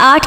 8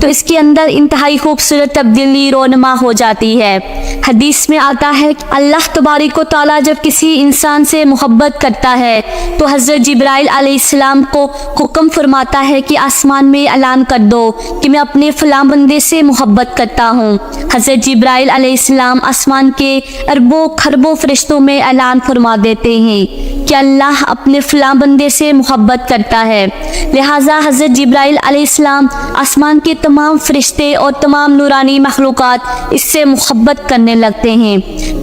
تو اس کے اندر انتہائی خوبصورت تبدیلی رونما ہو جاتی ہے۔ حدیث میں آتا ہے کہ اللہ تبارک و تعالیٰ جب کسی انسان سے محبت کرتا ہے تو حضرت جبرائیل علیہ السلام کو حکم فرماتا ہے کہ آسمان میں اعلان کر دو کہ میں اپنے فلاں بندے سے محبت کرتا ہوں۔ حضرت جبرائیل علیہ السلام آسمان کے اربوں کھربوں فرشتوں میں اعلان فرما دیتے ہیں کہ اللہ اپنے فلاں بندے سے محبت کرتا ہے، لہٰذا حضرت جبرائیل علیہ السلام آسمان کے تمام فرشتے اور تمام نورانی مخلوقات اس سے محبت کرنے لگتے ہیں۔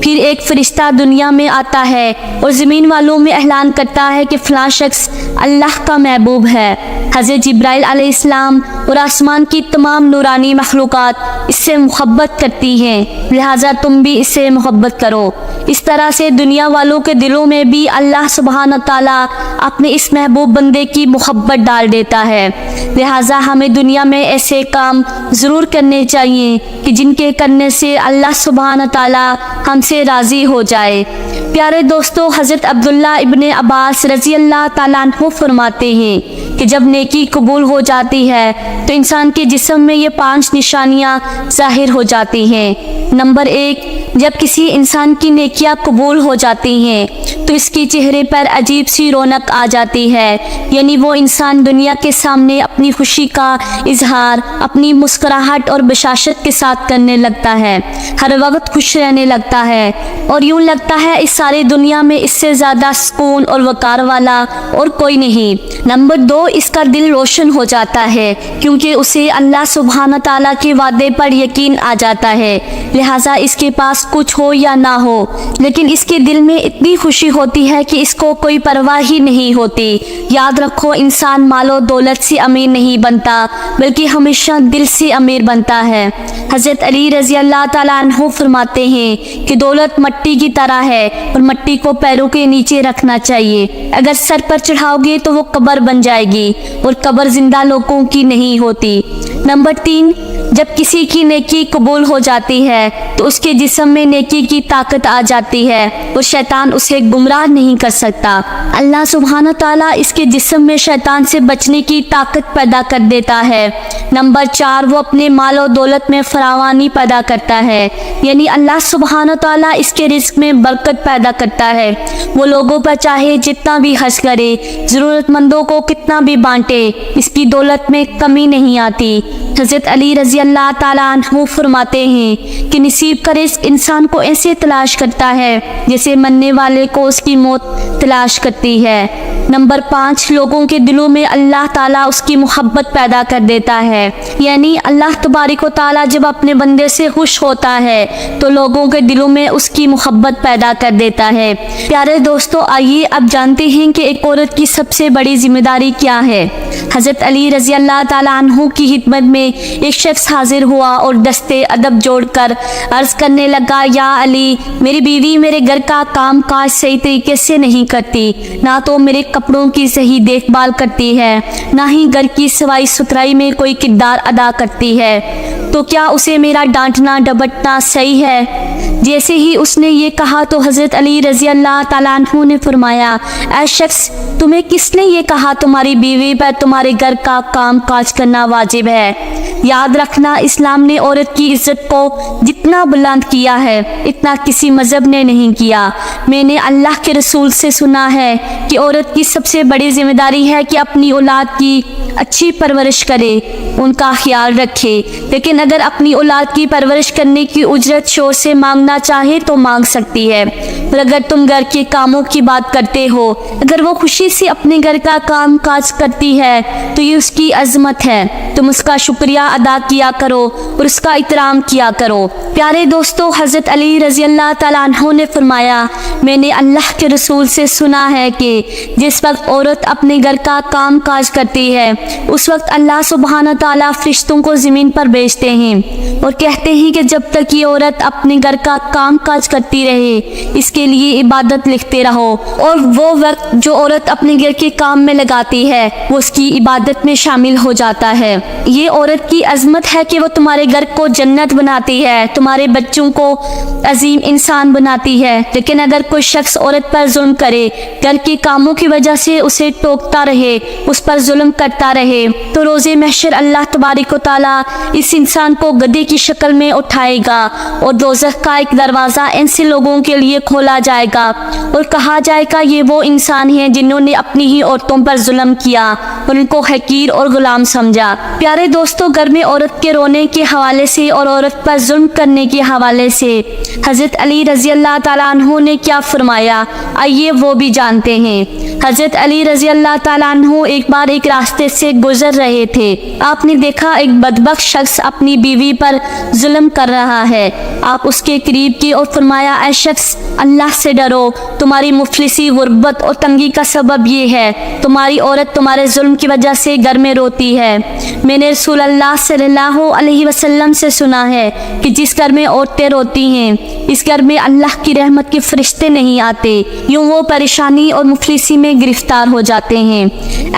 پھر ایک فرشتہ دنیا میں آتا ہے اور زمین والوں میں اعلان کرتا ہے کہ فلاں شخص اللہ کا محبوب ہے۔ حضرت جبرائیل علیہ السلام اور آسمان کی تمام نورانی مخلوقات اس سے محبت کرتی ہیں، لہٰذا تم بھی اس سے محبت کرو۔ اس طرح سے دنیا والوں کے دلوں میں بھی اللہ سبحانہ تعالیٰ اپنے اس محبوب بندے کی محبت ڈال دیتا ہے، لہٰذا ہمیں دنیا میں ایسے کام ضرور کرنے چاہیے کہ جن کے کرنے سے اللہ سبحانہ تعالیٰ ہم سے راضی ہو جائے۔ پیارے دوستو، حضرت عبداللہ ابن عباس رضی اللہ تعالیٰ عنہ فرماتے ہیں کہ جب نیکی قبول ہو جاتی ہے تو انسان کے جسم میں یہ 5 نشانیاں ظاہر ہو جاتی ہیں۔ نمبر 1، جب کسی انسان کی نیکیاں قبول ہو جاتی ہیں تو اس کے چہرے پر عجیب سی رونق آ جاتی ہے، یعنی وہ انسان دنیا کے سامنے اپنی خوشی کا اظہار اپنی مسکراہٹ اور بشاشت کے ساتھ کرنے لگتا ہے، ہر وقت خوش رہنے لگتا ہے اور یوں لگتا ہے اس ساری دنیا میں اس سے زیادہ سکون اور وقار والا اور کوئی نہیں۔ نمبر 2، اس کا دل روشن ہو جاتا ہے کیونکہ اسے اللہ سبحانہ تعالیٰ کے وعدے پر یقین آ جاتا ہے، لہٰذا اس کے پاس کچھ ہو یا نہ ہو لیکن اس کے دل میں اتنی خوشی ہوتی ہے کہ اس کو کوئی پرواہ ہی نہیں ہوتی۔ یاد رکھو، انسان مال و دولت سے امیر نہیں بنتا بلکہ ہمیشہ دل سے امیر بنتا ہے۔ حضرت علی رضی اللہ تعالیٰ عنہ فرماتے ہیں کہ دولت مٹی کی طرح ہے اور مٹی کو پیروں کے نیچے رکھنا چاہیے، اگر سر پر چڑھاؤ گے تو وہ قبر بن جائے گی اور قبر زندہ لوگوں کی نہیں ہوتی۔ نمبر 3، جب کسی کی نیکی قبول ہو جاتی ہے تو اس کے جسم میں نیکی کی طاقت آ جاتی ہے اور شیطان اسے گمراہ نہیں کر سکتا۔ اللہ سبحانہ تعالیٰ اس کے جسم میں شیطان سے بچنے کی طاقت پیدا کر دیتا ہے۔ نمبر 4، وہ اپنے مال و دولت میں فراوانی پیدا کرتا ہے، یعنی اللہ سبحانہ تعالیٰ اس کے رزق میں برکت پیدا کرتا ہے۔ وہ لوگوں پر چاہے جتنا بھی خرچ کرے، ضرورت مندوں کو کتنا بھی بانٹے، اس کی دولت میں کمی نہیں آتی۔ حضرت علی رضی اللہ تعالیٰ عنہ فرماتے ہیں کہ نصیب کا رزق انسان کو ایسے تلاش کرتا ہے جیسے مرنے والے کو اس کی موت تلاش کرتی ہے۔ نمبر 5، لوگوں کے دلوں میں اللہ تعالیٰ اس کی محبت پیدا کر دیتا ہے، یعنی اللہ تبارک و تعالیٰ جب اپنے بندے سے خوش ہوتا ہے تو لوگوں کے دلوں میں اس کی محبت پیدا کر دیتا ہے۔ پیارے دوستو، آئیے اب جانتے ہیں کہ ایک عورت کی سب سے بڑی ذمہ داری کیا ہے۔ حضرت علی رضی اللہ تعالیٰ عنہ کی خدمت میں ایک شخص حاضر ہوا اور دستے ادب جوڑ کر عرض کرنے لگا، یا علی، میری بیوی میرے گھر کا کام کاج صحیح طریقے سے نہیں کرتی، نہ تو میرے کپڑوں کی صحیح دیکھ بھال کرتی ہے، نہ ہی گھر کی صفائی ستھرائی میں کوئی کردار ادا کرتی ہے، تو کیا اسے میرا ڈانٹنا ڈپٹنا صحیح ہے؟ جیسے ہی اس نے یہ کہا تو حضرت علی رضی اللہ تعالیٰ عنہ نے فرمایا، اے شخص، تمہیں کس نے یہ کہا تمہاری بیوی پر تمہارے گھر کا کام کاج کرنا واجب ہے؟ یاد رکھنا، اسلام نے عورت کی عزت کو جتنا بلند کیا ہے اتنا کسی مذہب نے نہیں کیا۔ میں نے اللہ کے رسول سے سنا ہے کہ عورت کی سب سے بڑی ذمہ داری ہے کہ اپنی اولاد کی اچھی پرورش کرے، ان کا خیال رکھے، لیکن اگر اپنی اولاد کی پرورش کرنے کی اجرت شوہر سے مانگنا چاہے تو مانگ سکتی ہے، اور اگر تم گھر کے کاموں کی بات کرتے ہو، اگر وہ خوشی سے اپنے گھر کا کام کاج کرتی ہے تو یہ اس کی عظمت ہے، تم اس کا شکریہ ادا کیا کرو اور اس کا احترام کیا کرو۔ پیارے دوستو، حضرت علی رضی اللہ تعالیٰ عنہ نے فرمایا، میں نے اللہ کے رسول سے سنا ہے کہ جس وقت عورت اپنے گھر کا کام کاج کرتی ہے اس وقت اللہ سبحانہ تعالیٰ فرشتوں کو زمین پر بھیجتے ہیں اور کہتے ہیں کہ جب تک یہ عورت اپنے گھر کا کام کاج کرتی رہے، اس کے لیے عبادت لکھتے رہو، اور وہ وقت جو عورت اپنے گھر کے کام میں لگاتی ہے وہ اس کی عبادت میں شامل ہو جاتا ہے۔ یہ عورت کی عظمت ہے کہ وہ تمہارے گھر کو جنت بناتی ہے، تمہارے بچوں کو عظیم انسان بناتی ہے۔ لیکن اگر کوئی شخص عورت پر ظلم کرے، گھر کے کاموں کی وجہ سے اسے ٹوکتا رہے، اس پر ظلم کرتا رہے، تو روز محشر اللہ تبارک و تعالیٰ اس انسان کو گدھے کی شکل میں اٹھائے گا اور دوزخ کا ایک دروازہ ایسے لوگوں کے لیے کھولا جائے گا اور کہا جائے گا یہ وہ انسان ہیں جنہوں نے اپنی ہی عورتوں پر ظلم کیا اور ان کو حقیر اور غلام سمجھا۔ پیارے دوستو، گھر میں عورت کے رونے کے حوالے سے اور عورت پر ظلم کرنے کے حوالے سے حضرت علی رضی اللہ تعالیٰ عنہ نے کیا فرمایا، آئیے وہ بھی جانتے ہیں۔ حضرت علی رضی اللہ تعالیٰ عنہ ایک بار ایک راستے سے گزر رہے تھے۔ آپ نے دیکھا ایک بدبخت شخص اپنی بیوی پر ظلم کر رہا ہے۔ آپ اس کے قریب گئے اور فرمایا، اے شخص، اللہ سے ڈرو، تمہاری مفلسی، غربت اور تنگی کا سبب یہ ہے، تمہاری عورت تمہارے ظلم کی وجہ سے گھر میں روتی ہے۔ میں نے رسول اللہ صلی اللہ علیہ وسلم سے سنا ہے کہ جس گھر میں عورتیں روتی ہیں اس گھر میں اللہ کی رحمت کے فرشتے نہیں آتے، یوں وہ پریشانی اور مفلسی میں گرفتار ہو جاتے ہیں۔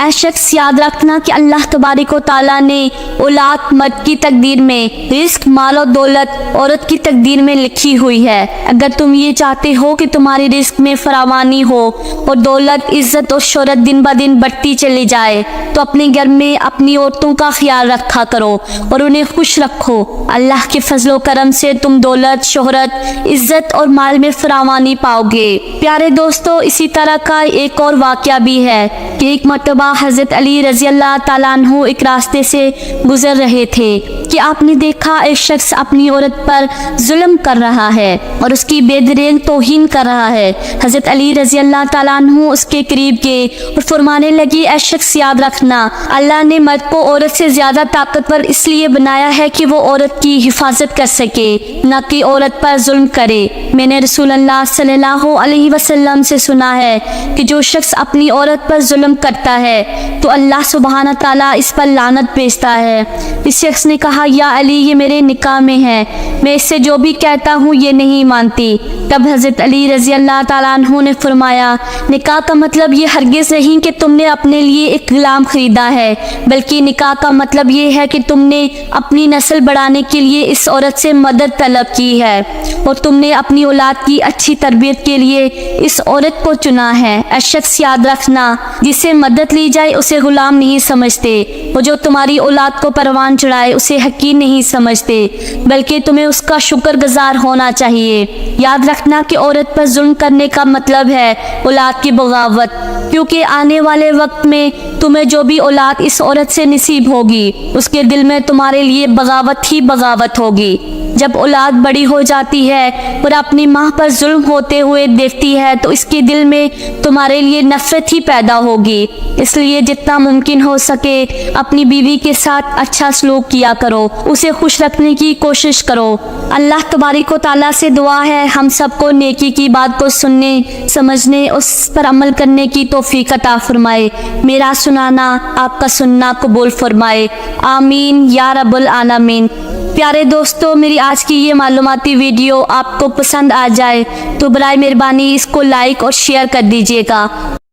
اے شخص، یاد رکھنا کہ اللہ تبارک و تعالیٰ نے اولاد مرد کی تقدیر میں، رزق، مال و دولت عورت کی تقدیر میں لکھی ہوئی ہے۔ اگر تم یہ چاہتے ہو کہ تمہاری رزق میں فراوانی ہو اور دولت، عزت اور شہرت دن بہ دن بڑھتی چلی جائے تو اپنے گھر میں اپنی عورتوں کا خیال رکھا کرو اور انہیں خوش رکھو۔ اللہ کے فضل و کرم سے تم دولت، شہرت، عزت اور مال میں فراوانی پاؤ گے۔ پیارے دوستو، اسی طرح کا ایک اور واقعہ بھی ہے کہ ایک مرتبہ حضرت علی رضی اللہ تعالیٰ عنہ ایک راستے سے گزر رہے تھے کہ آپ نے دیکھا ایک شخص اپنی عورت پر ظلم کر رہا ہے اور اس کی بے دریغ توہین کر رہا ہے۔ حضرت علی رضی اللہ تعالیٰ عنہ اس کے قریب گئے اور فرمانے لگے، اے شخص، یاد رکھنا، اللہ نے مرد کو عورت سے زیادہ طاقتور اس لیے بنایا ہے کہ وہ عورت کی حفاظت کر سکے، نہ کہ عورت پر ظلم کرے۔ میں نے رسول اللہ صلی اللہ علیہ وسلم سے سنا ہے کہ جو شخص اپنی عورت پر ظلم کرتا ہے تو اللہ سبحانہ تعالیٰ اس پر لعنت بھیجتا ہے۔ اس شخص نے کہا، یا علی، یہ میرے نکاح میں ہے، میں اس سے جو بھی کہتا ہوں یہ نہیں مانتی۔ تب حضرت علی رضی اللہ تعالیٰ عنہ نے فرمایا، نکاح کا مطلب یہ ہرگز نہیں کہ تم نے اپنے لیے ایک غلام خریدا ہے، بلکہ نکاح کا مطلب یہ ہے کہ تم نے اپنی نسل بڑھانے کے لیے اس عورت سے مدد طلب کی ہے اور تم نے اپنی اولاد کی اچھی تربیت کے لیے اس عورت کو چنا ہے۔ اے شخص، یاد رکھنا، جسے مدد لی جائے اسے غلام نہیں سمجھتے، وہ جو تمہاری اولاد کو پروان چڑھائے اسے حقیر نہیں سمجھتے، بلکہ تمہیں اس کا شکر گزار ہونا چاہیے۔ یاد رکھنا کہ عورت پر ظلم کرنے کا مطلب ہے اولاد کی بغاوت، کیونکہ آنے والے وقت میں تمہیں جو بھی اولاد اس عورت سے نصیب ہوگی اس کے دل میں تمہارے لیے بغاوت ہی بغاوت ہوگی۔ جب اولاد بڑی ہو جاتی ہے اور اپنی ماں پر ظلم ہوتے ہوئے دیکھتی ہے تو اس کے دل میں تمہارے لیے نفرت ہی پیدا ہوگی۔ اس لیے جتنا ممکن ہو سکے اپنی بیوی کے ساتھ اچھا سلوک کیا کرو، اسے خوش رکھنے کی کوشش کرو۔ اللہ تبارک و تعالیٰ سے دعا ہے ہم سب کو نیکی کی بات کو سننے، سمجھنے، اس پر عمل کرنے کی توفیق عطا فرمائے۔ میرا سنانا، آپ کا سننا قبول فرمائے، آمین یا رب العالمین۔ پیارے دوستو، میری آج کی یہ معلوماتی ویڈیو آپ کو پسند آ جائے تو برائے مہربانی اس کو لائک اور شیئر کر دیجیے گا۔